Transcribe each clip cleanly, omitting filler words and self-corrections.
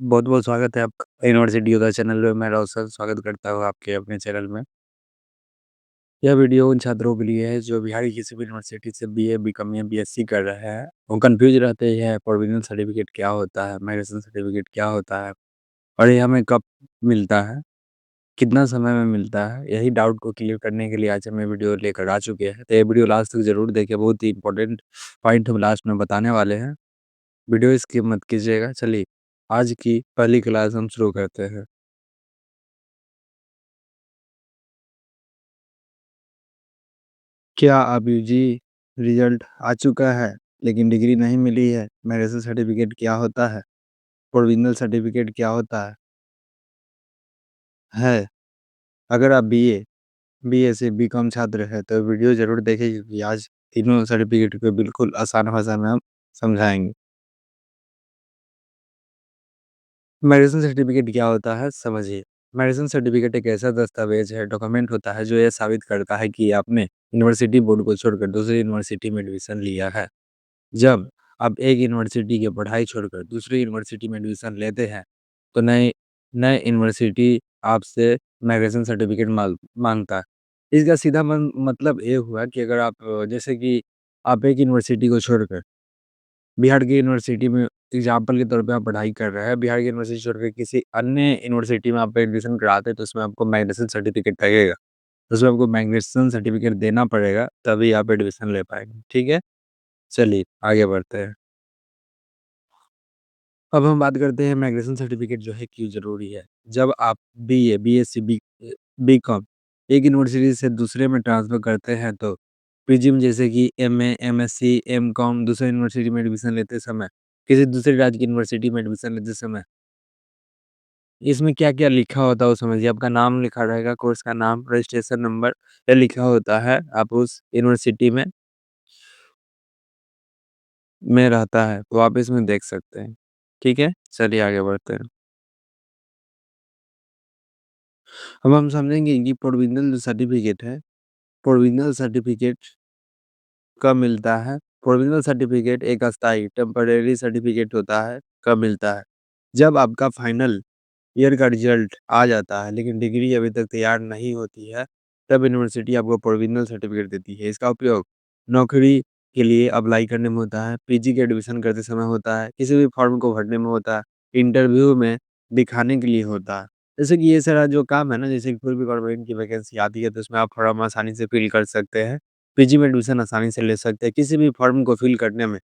बहुत-बहुत स्वागत है आपका यूनिवर्सिटी योद्धा चैनल में। मैं रौशन स्वागत करता हूँ आपके अपने चैनल में। यह वीडियो उन छात्रों के लिए है जो बिहार की किसी भी यूनिवर्सिटी से बीए, बीकॉम या बीएससी कर रहे हैं। वो कन्फ्यूज़ रहते हैं प्रोविज़नल सर्टिफ़िकेट क्या होता है, माइग्रेशन सर्टिफ़िकेट क्या होता है और ये हमें कब मिलता है, कितना समय में मिलता है। यही डाउट को क्लियर करने के लिए आज हम ये वीडियो लेकर आ चुके हैं। तो ये वीडियो लास्ट तक ज़रूर देखें, बहुत ही इंपॉर्टेंट पॉइंट हम लास्ट में बताने वाले हैं। वीडियो स्किप मत कीजिएगा। चलिए, आज की पहली क्लास हम शुरू करते हैं। क्या अब यूजी रिजल्ट आ चुका है लेकिन डिग्री नहीं मिली है? मैरिज सर्टिफिकेट क्या होता है? प्रोविज़नल सर्टिफिकेट क्या होता है? अगर आप बीए, बीएससी, बीकॉम छात्र हैं तो वीडियो ज़रूर देखें क्योंकि आज तीनों सर्टिफिकेट को बिल्कुल आसान भाषा में हम समझाएँगे। मैरिज सर्टिफिकेट क्या होता है समझिए। मैरिज सर्टिफिकेट एक ऐसा दस्तावेज है, डॉक्यूमेंट होता है जो ये साबित करता है कि आपने यूनिवर्सिटी बोर्ड को छोड़कर दूसरी यूनिवर्सिटी में एडमिशन लिया है। जब आप एक यूनिवर्सिटी की पढ़ाई छोड़कर दूसरी यूनिवर्सिटी में एडमिशन लेते हैं, तो नए नए यूनिवर्सिटी आपसे माइग्रेशन सर्टिफिकेट माँगता है। इसका सीधा मतलब ये हुआ कि अगर आप जैसे कि आप एक यूनिवर्सिटी को छोड़कर बिहार की यूनिवर्सिटी में एग्ज़ाम्पल के तौर पे आप पढ़ाई कर रहे हैं, बिहार की यूनिवर्सिटी छोड़कर किसी अन्य यूनिवर्सिटी में आप एडमिशन कराते हैं, तो उसमें आपको माइग्रेशन सर्टिफिकेट लगेगा। उसमें आपको माइग्रेशन सर्टिफिकेट देना पड़ेगा, तभी आप एडमिशन ले पाएँगे। ठीक है? चलिए, आगे बढ़ते हैं। अब हम बात करते हैं माइग्रेशन सर्टिफिकेट जो है क्यों ज़रूरी है। जब आप बीए, बीएससी, बीकॉम एक यूनिवर्सिटी से दूसरे में ट्रांसफ़र करते हैं तो पीजी में जैसे कि एमए, एमएससी, एमकॉम दूसरे यूनिवर्सिटी में एडमिशन लेते समय, किसी दूसरे राज्य की यूनिवर्सिटी में एडमिशन लेते समय, इसमें क्या-क्या लिखा होता है वो समझिए। आपका नाम लिखा रहेगा, कोर्स का नाम, रजिस्ट्रेशन नंबर, ये लिखा होता है। आप उस यूनिवर्सिटी में रहता है, तो आप इसमें देख सकते हैं। ठीक है? चलिए आगे बढ़ते हैं। अब हम समझेंगे कि प्रोविज़नल जो सर्टिफ़िकेट है, प्रोविज़नल सर्टिफ़िकेट कब मिलता है? प्रोविज़नल सर्टिफ़िकेट एक अस्थायी टेम्परेरी सर्टिफ़िकेट होता है, कब मिलता है? जब आपका फाइनल ईयर का रिज़ल्ट आ जाता है, लेकिन डिग्री अभी तक तैयार नहीं होती है, तब यूनिवर्सिटी आपको प्रोविज़नल सर्टिफ़िकेट देती है। इसका उपयोग नौकरी के लिए अप्लाई करने में होता है, पीजी के एडमिशन करते समय होता है, किसी भी फॉर्म को भरने में होता है, इंटरव्यू में दिखाने के लिए होता है। जैसे कि ये सारा जो काम है ना, जैसे कि कोई भी गवर्नमेंट की वैकेंसी आती है, तो उसमें आप फॉर्म आसानी से फिल कर सकते हैं। पीजी में एडमिशन आसानी से ले सकते हैं। किसी भी फॉर्म को फिल करने में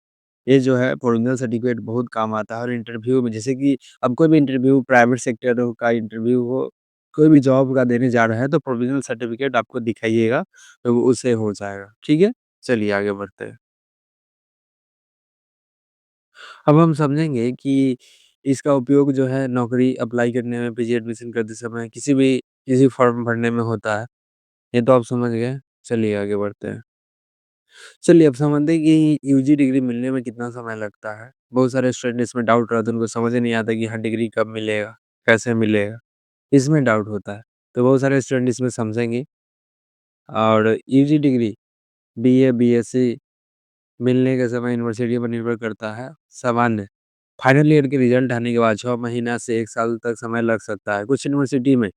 ये जो है प्रोविज़नल सर्टिफ़िकेट बहुत काम आता है और इंटरव्यू में जैसे कि अब कोई भी इंटरव्यू प्राइवेट सेक्टर हो का इंटरव्यू हो, कोई भी जॉब का देने जा रहा है तो प्रोविज़नल सर्टिफ़िकेट आपको दिखाइएगा, तो वो उससे हो जाएगा। ठीक है? चलिए आगे बढ़ते हैं। अब हम समझेंगे कि इसका उपयोग जो है नौकरी अप्लाई करने में, पीजी एडमिशन करते समय, किसी फॉर्म भरने में होता है। ये तो आप समझ गए। चलिए आगे बढ़ते हैं। चलिए अब समझते हैं कि यूजी डिग्री मिलने में कितना समय लगता है। बहुत सारे स्टूडेंट इसमें डाउट रहता है, उनको समझ ही नहीं आता कि हाँ, डिग्री कब मिलेगा, कैसे मिलेगा? इसमें डाउट होता है। तो बहुत सारे स्टूडेंट इसमें समझेंगे और यूजी डिग्री बीए, बीएससी मिलने का समय यूनिवर्सिटी पर निर्भर करता है। सामान्य फाइनल ईयर के रिजल्ट आने के बाद 6 महीना से 1 साल तक समय लग सकता है। कुछ यूनिवर्सिटी में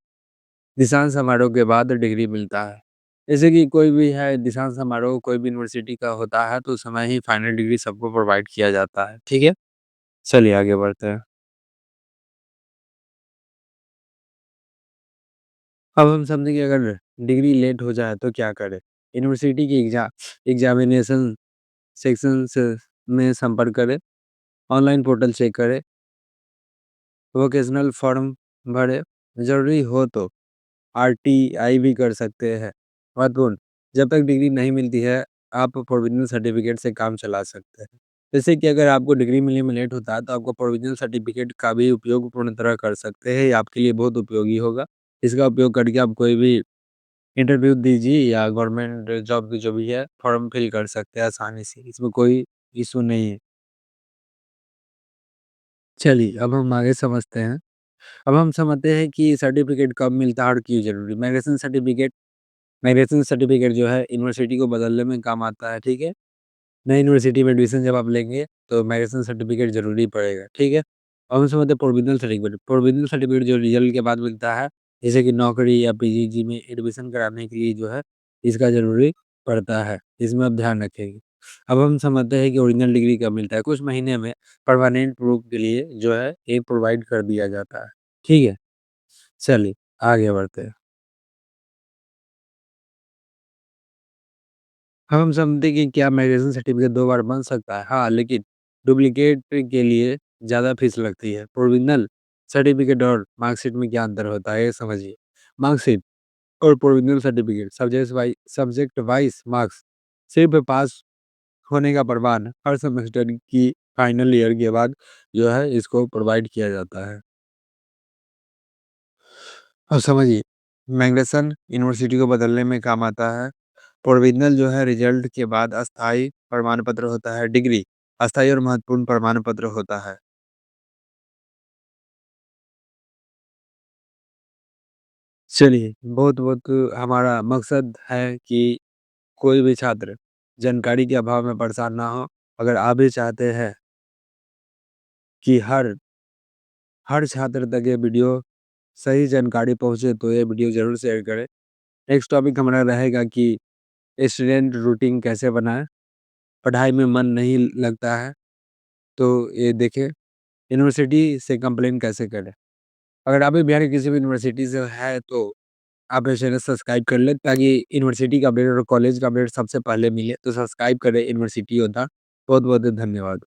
दीक्षांत समारोह के बाद डिग्री मिलता है। जैसे कि कोई भी है दीक्षांत समारोह कोई भी यूनिवर्सिटी का होता है तो उस समय ही फाइनल डिग्री सबको प्रोवाइड किया जाता है। ठीक है? चलिए आगे बढ़ते हैं। अब हम समझें कि अगर डिग्री लेट हो जाए तो क्या करें? यूनिवर्सिटी की एग्ज़ामिनेशन सेक्शंस में संपर्क करें, ऑनलाइन पोर्टल चेक करें, वोकेशनल फॉर्म भरें, ज़रूरी हो तो आरटीआई भी कर सकते हैं। महत्वपूर्ण, जब तक डिग्री नहीं मिलती है, आप प्रोविज़नल सर्टिफ़िकेट से काम चला सकते हैं। जैसे कि अगर आपको डिग्री मिलने में लेट होता है, तो आपको प्रोविज़नल सर्टिफ़िकेट का भी उपयोग पूर्ण तरह कर सकते हैं, ये आपके लिए बहुत उपयोगी होगा। इसका उपयोग करके आप कोई भी इंटरव्यू दीजिए या गवर्नमेंट जॉब की जो भी है, फॉर्म फिल कर सकते हैं आसानी से, इसमें कोई इश्यू नहीं है। चलिए, अब हम आगे समझते हैं। अब हम समझते हैं कि सर्टिफ़िकेट कब मिलता है और क्यों ज़रूरी? माइग्रेशन सर्टिफ़िकेट जो है यूनिवर्सिटी को बदलने में काम आता है, ठीक है? नई यूनिवर्सिटी में एडमिशन जब आप लेंगे तो माइग्रेशन सर्टिफ़िकेट ज़रूरी पड़ेगा, ठीक है? अब हम समझते हैं प्रोविज़नल सर्टिफ़िकेट। प्रोविज़नल सर्टिफ़िकेट जो रिज़ल्ट के बाद मिलता है, जैसे कि नौकरी या पीजीजी में एडमिशन कराने के लिए जो है, इसका ज़रूरी पड़ता है। इसमें आप ध्यान रखेंगे। अब हम समझते हैं कि ओरिजिनल डिग्री कब मिलता है। कुछ महीने में परमानेंट प्रूफ के लिए जो है, ये प्रोवाइड कर दिया जाता है। ठीक है? चलिए, आगे बढ़ते हैं। हम समझते हैं कि क्या मैग्नीफिकेशन सर्टिफ़िकेट 2 बार बन सकता है? हाँ, लेकिन डुप्लीकेट के लिए ज़्यादा फीस लगती है। प्रोविज़नल सर्टिफ़िकेट और मार्कशीट में क्या अंतर होता है, ये समझिए। मार्कशीट और provisional certificate subject wise marks सिर्फ़ पास होने का प्रमाण हर सेमेस्टर की फाइनल ईयर के बाद जो है, इसको प्रोवाइड किया जाता है। अब समझिए, माइग्रेशन यूनिवर्सिटी को बदलने में काम आता है। प्रोविज़नल जो है रिज़ल्ट के बाद अस्थायी प्रमाण पत्र होता है, डिग्री अस्थायी और महत्वपूर्ण प्रमाण पत्र होता है। चलिए, बहुत-बहुत हमारा मकसद है कि कोई भी छात्र जानकारी के अभाव में परेशान ना हो। अगर आप भी चाहते हैं कि हर छात्र तक ये वीडियो सही जानकारी पहुँचे, तो ये वीडियो ज़रूर शेयर करें। नेक्स्ट टॉपिक हमारा रहेगा कि स्टूडेंट रूटीन कैसे बनाएँ? पढ़ाई में मन नहीं लगता है, तो ये देखें। यूनिवर्सिटी से कंप्लेन कैसे करें? अगर आप भी बिहार की किसी भी यूनिवर्सिटी से हैं, तो आप ये चैनल सब्सक्राइब कर लें, ताकि यूनिवर्सिटी का अपडेट और कॉलेज का अपडेट सबसे पहले मिले। तो सब्सक्राइब करें यूनिवर्सिटी योद्धा। बहुत-बहुत धन्यवाद।